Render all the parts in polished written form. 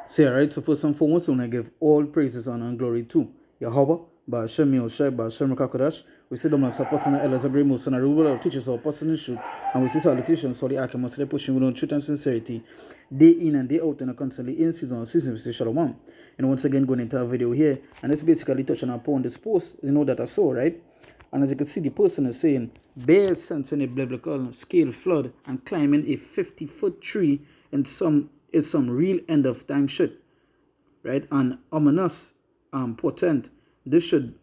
So, right, so first and foremost, I want to give all praises, honor, and glory to Yahweh, Ba'ashem Yoshai, Ba'ashem Rakakodash. We see them as a person that Elas Agree, most and a rule of teachers or person in truth. And we see salutations, so the Akamas, they pushing with truth and sincerity, day in and day out, and constantly in season or season, we say Shalom. And once again, going into a video here, and it's basically touching upon this post, that I saw, right? And as you can see, the person is saying, bears sensing a biblical scale flood and climbing a 50-foot tree in some real end of time shit, right? And ominous, potent. This should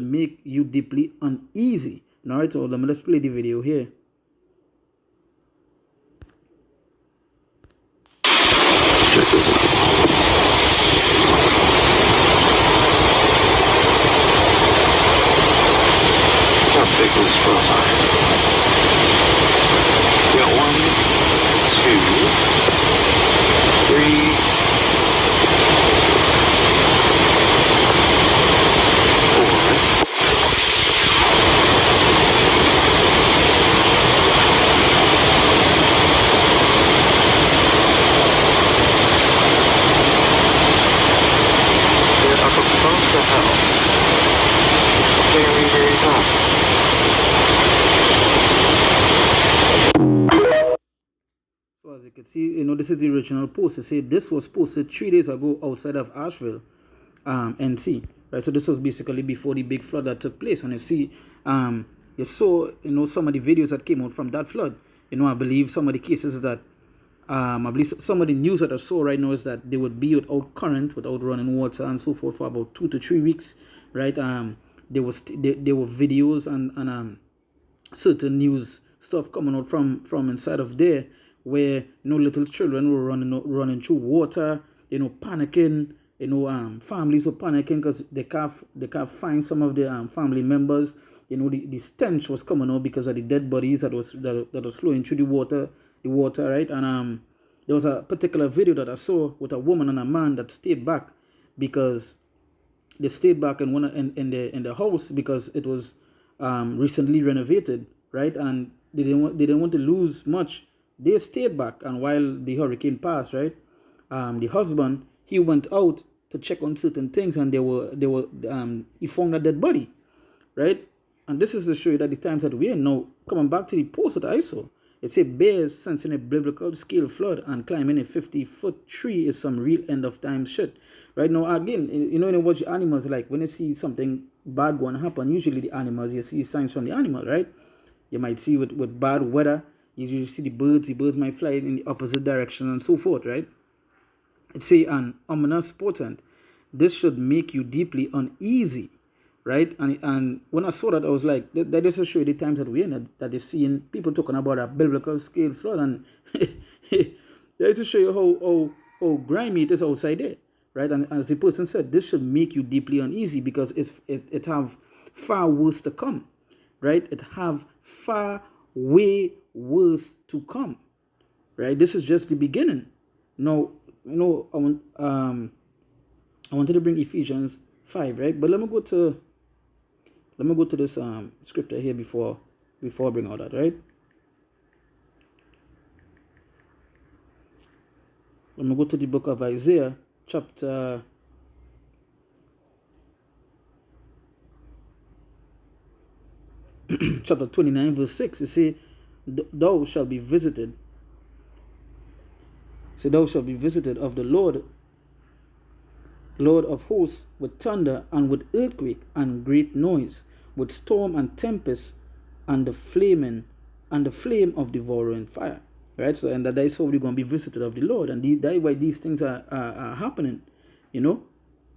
make you deeply uneasy. All right, so let's play the video here. Check this out. How big those straws are. We got 1, 2, 3, As you can see, this is the original post. It said this was posted 3 days ago outside of Asheville, NC. Right, so this was basically before the big flood that took place. And you see, you saw, some of the videos that came out from that flood. I believe some of the cases that, I believe some of the news that I saw right now is that they would be without current, without running water and so forth for about 2 to 3 weeks. Right, there were videos and certain news stuff coming out from inside of there, where little children were running through water, panicking. Families were panicking because they can't find some of their family members. The stench was coming out because of the dead bodies that was flowing through the water, right? And there was a particular video that I saw with a woman and a man that stayed back because they stayed back in the house because it was recently renovated, right? And they didn't want to lose much. They stayed back, and while the hurricane passed, right, the husband, he went out to check on certain things, and he found a dead body, right? And this is to show you that the times that we're in now. Coming back to the post that I saw, it said bears sensing a biblical scale flood and climbing a 50-foot tree is some real end of time shit, right? Now again, what animals like when they see something bad going to happen. Usually the animals, you see signs from the animal, right? You might see with bad weather. You usually see the birds might fly in the opposite direction and so forth, right? It's say an ominous portent. This should make you deeply uneasy, right? And when I saw that, I was like, that is to show you the times that we're in, that they're seeing people talking about a biblical scale flood, and that is to show you how grimy it is outside there, right? And as the person said, this should make you deeply uneasy because it have far worse to come, right? It have far way worse to come, right? This is just the beginning. Now, I wanted to bring Ephesians 5, right? But let me go to this scripture here before I bring all that, right? Let me go to the book of Isaiah, chapter 29, verse 6. You see, thou shalt be visited. So thou shalt be visited of the Lord of hosts, with thunder and with earthquake and great noise, with storm and tempest and the flame of devouring fire. Right? So, and that is how we're going to be visited of the Lord. And that is why these things are happening.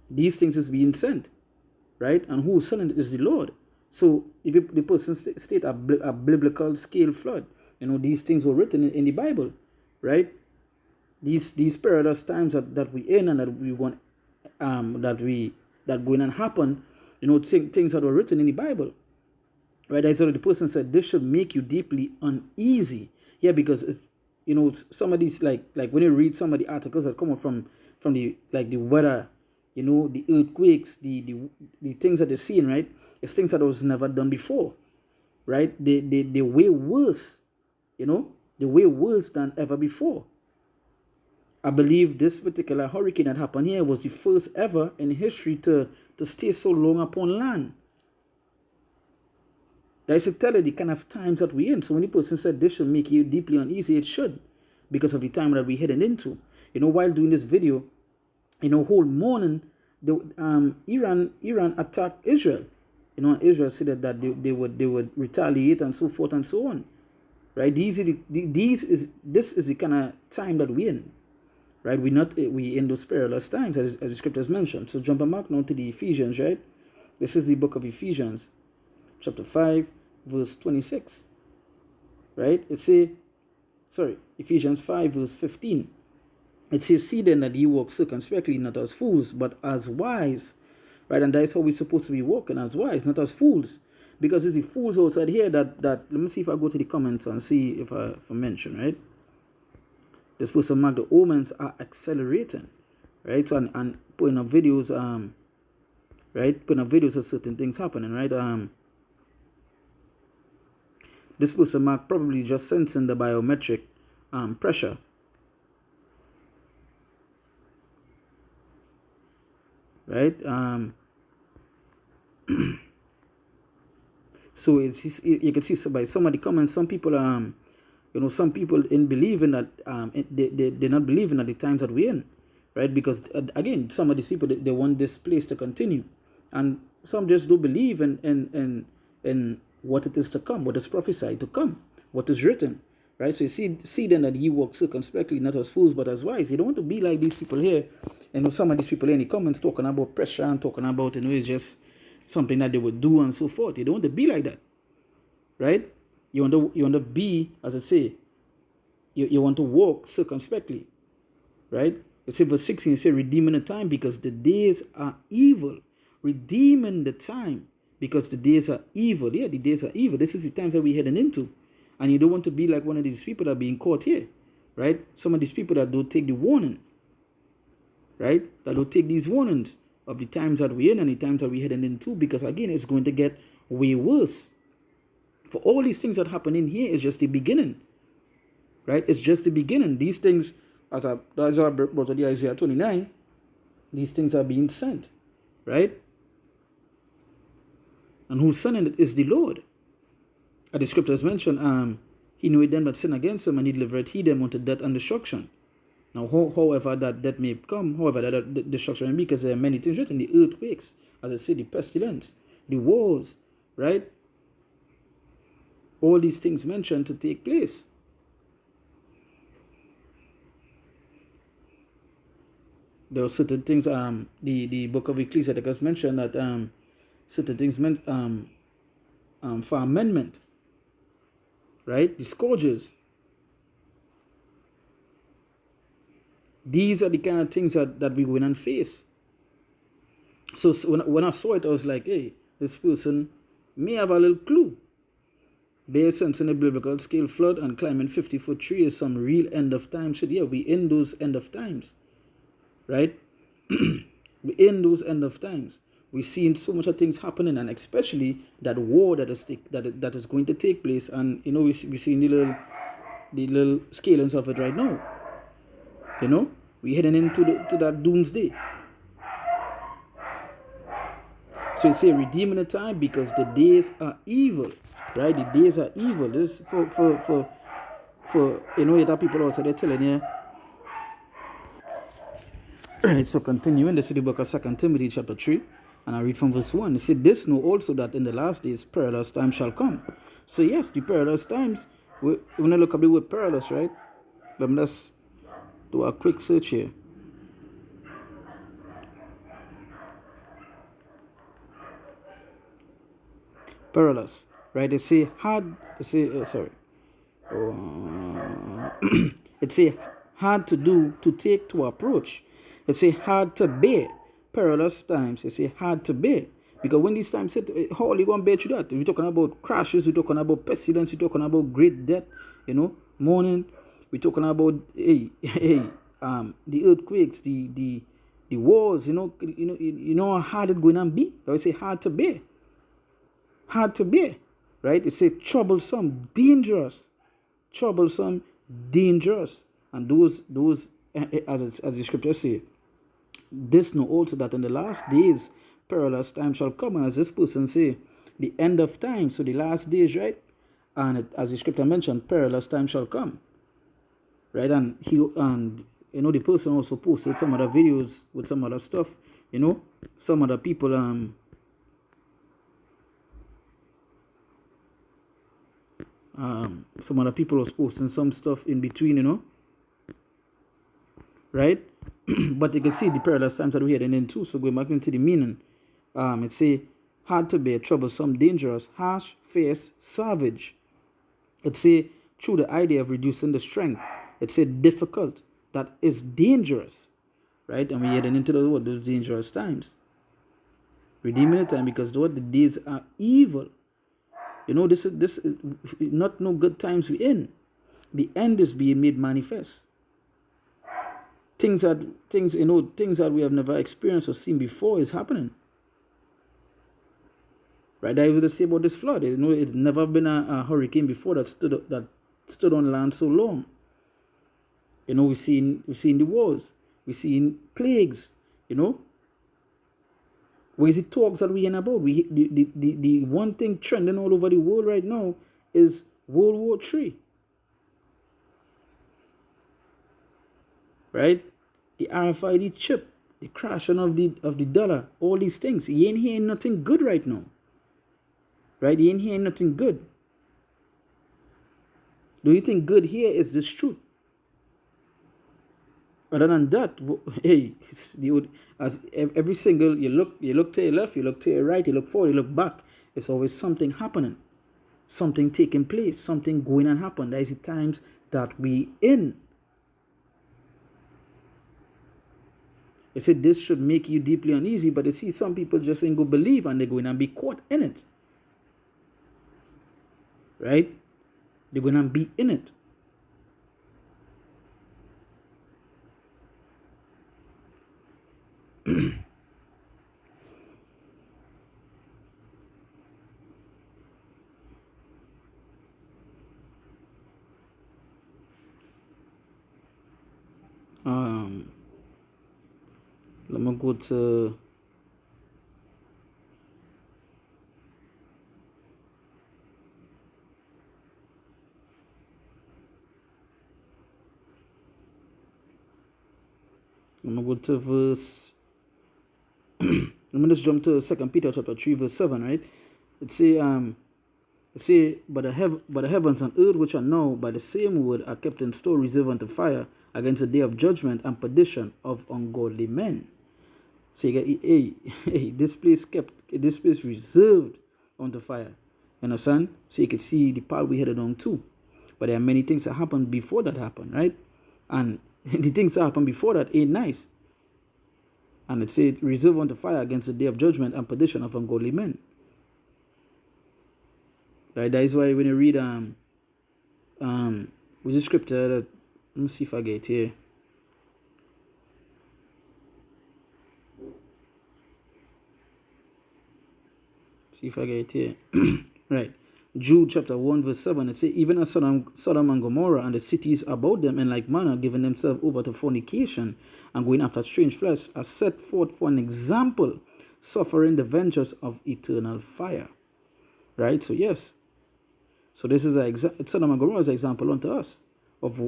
These things is being sent. Right? And who is sending it is the Lord. So if the person state a biblical scale flood, these things were written in the Bible, right? These perilous times that we in and that we want that going to happen, things that were written in the Bible, right? That's what the person said. This should make you deeply uneasy. Yeah, because it's some of these like when you read some of the articles that come up from the weather, the earthquakes, the things that they're seeing, right? It's things that was never done before, right? They're way worse, they're way worse than ever before. I believe this particular hurricane that happened here was the first ever in history to stay so long upon land. That is to tell you the kind of times that we're in. So when the person said this should make you deeply uneasy, it should, because of the time that we're heading into. While doing this video, whole morning, Iran attacked Israel. And Israel said that they would retaliate and so forth and so on. Right? This is the kind of time that we're in. Right? We in those perilous times, as the scriptures mentioned. So jump back now to the Ephesians, right? This is the book of Ephesians, chapter 5, verse 26. Right? Ephesians 5, verse 15. It says, see then that ye walk circumspectly, not as fools, but as wise. Right? And that is how we're supposed to be walking, as wise, not as fools. Because it's the fools outside here that let me see if I go to the comments and see if I mention, right? This person mark the omens are accelerating, right? So and putting up videos, right? Putting up videos of certain things happening, right? This person mark probably just sensing the biometric pressure. Right? So you can see by some of the comments, some people some people in believing that they're not believing at the times that we're in, right? Because again, some of these people they want this place to continue, and some just don't believe in what it is to come, what is prophesied to come, what is written, right? So you see then that ye walk circumspectly, not as fools but as wise. You don't want to be like these people here. Some of these people in the comments talking about pressure and talking about it's just something that they would do and so forth. You don't want to be like that, right? You want to be, as I say, you want to walk circumspectly, right? It says verse 16, it says, redeeming the time because the days are evil. Redeeming the time because the days are evil. Yeah, the days are evil. This is the times that we're heading into. And you don't want to be like one of these people that are being caught here, right? Some of these people that don't take the warning, right? That don't take these warnings of the times that we're in and the times that we're heading into, because again, it's going to get way worse. For all these things that happen in here is just the beginning, right? It's just the beginning. These things, as I brought to the Isaiah 29, these things are being sent, right? And who's sending it is the Lord. As the scriptures mention, he knew them that sin against him, and he delivered he them unto death and destruction. Now, however that death may come, however that destruction may be, because there are many things written, the earthquakes, as I said, the pestilence, the wars, right? All these things mentioned to take place. There are certain things, the book of Ecclesiastes mentioned that certain things meant for amendment, right? The scourges. These are the kind of things that we win and face. So when I saw it, I was like, hey, this person may have a little clue. Bear sense in a biblical scale, flood and climbing 50-foot tree is some real end of time. So yeah, we in those end of times, right? We in those end of times. We're seeing so much of things happening, and especially that war that is going to take place. And we're seeing the little scalings of it right now. We're heading into that doomsday. So it say redeeming the time because the days are evil, right? The days are evil. This for that people also they're telling you. Right, so continuing, this is the book of 2 Timothy chapter 3, and I read from verse 1. It said, this know also that in the last days perilous times shall come. So yes, the perilous times, we're going to look up the word perilous, right? Let's do a quick search here. Perilous, right? It say hard, it say hard to do, to take, to approach. It say hard to bear. Perilous times. It say hard to bear. Because when these times said, how are you going to bear through that? We're talking about crashes, we're talking about pestilence, we're talking about great death, mourning. We're talking about the earthquakes, the wars, how hard it's going to be. I would say hard to bear. Hard to bear. Right? It say troublesome, dangerous. Troublesome, dangerous. And those as the scriptures say, this know also that in the last days perilous times shall come, and as this person say, the end of time, so the last days, right? And as the scripture mentioned, perilous times shall come, right? And the person also posted some other videos with some other stuff, some other people some other people was posting some stuff in between, right? But you can see the perilous times that we had in too. So going back into the meaning, it say hard to bear, troublesome, dangerous, harsh, fierce, savage. It say through the idea of reducing the strength. It say difficult, that is dangerous, right? And we heading into those dangerous times. Redeeming the time, because the days are evil. This is not no good times we in. The end is being made manifest. Things that we have never experienced or seen before is happening. Right? I would say about this flood. It's never been a hurricane before that stood on land so long. We've seen the wars, we've seen plagues. What is it talks that we're hearing about? The one thing trending all over the world right now is World War III. Right? The RFID chip, the crashing of the dollar, all these things. You ain't hearing nothing good right now. Right? You ain't hearing nothing good. Do you think good here is this truth? Other than that, hey, as every single you look to your left, you look to your right, you look forward, you look back. It's always something happening, something taking place, something going on happen. That is the times that we in. They said this should make you deeply uneasy, but you see some people just ain't go believe and they're going to be caught in it. Right? They're going to be in it. Let me go to verse. Let me just jump to 2 Peter chapter 3 verse 7, right? It say, but the heavens and earth which are now by the same word are kept in store, reserved unto fire against the day of judgment and perdition of ungodly men. So you get, this place reserved unto fire. You understand? So you can see the part we headed on too. But there are many things that happened before that happened, right? And the things that happened before that ain't nice. And it said, reserved unto fire against the day of judgment and perdition of ungodly men. Right? That is why when you read with the scripture that, let me see if I get it here. See if I get it here. Right. Jude chapter 1 verse 7, it says, even as Sodom and Gomorrah and the cities about them in like manner, giving themselves over to fornication and going after strange flesh, are set forth for an example, suffering the vengeance of eternal fire. Right? So yes. So this is Sodom and Gomorrah is an example unto us of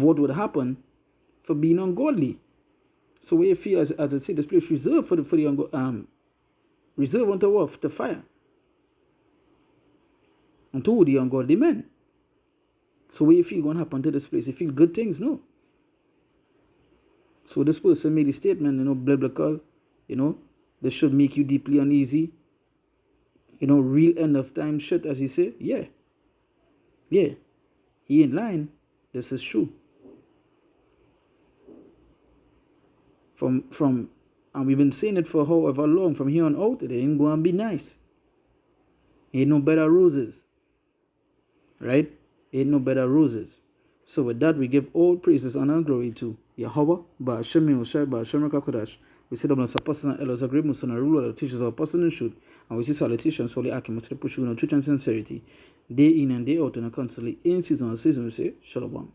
what would happen for being ungodly. So we feel, as I say, this place reserved for the reserved unto what? To fire. Unto the ungodly men. So what you feel going to happen to this place? You feel good things? No. So this person made a statement, biblical, this should make you deeply uneasy. Real end of time shit, as he said. Yeah. Yeah. He ain't lying. This is true. And we've been saying it for however long, from here on out, it ain't going to be nice. Ain't no better roses. Right? Ain't no better roses. So with that, we give all praises, honor, and glory to Yahweh, Ba'ashem Yehoshai, Ba'ashem Rekakodash. We say that when apostles and elders agree, most and ruler, the teachers of apostles and truth, and we see salutations solely akim, must push you in truth and sincerity, day in and day out, and constantly in season and season, we say, Shalom.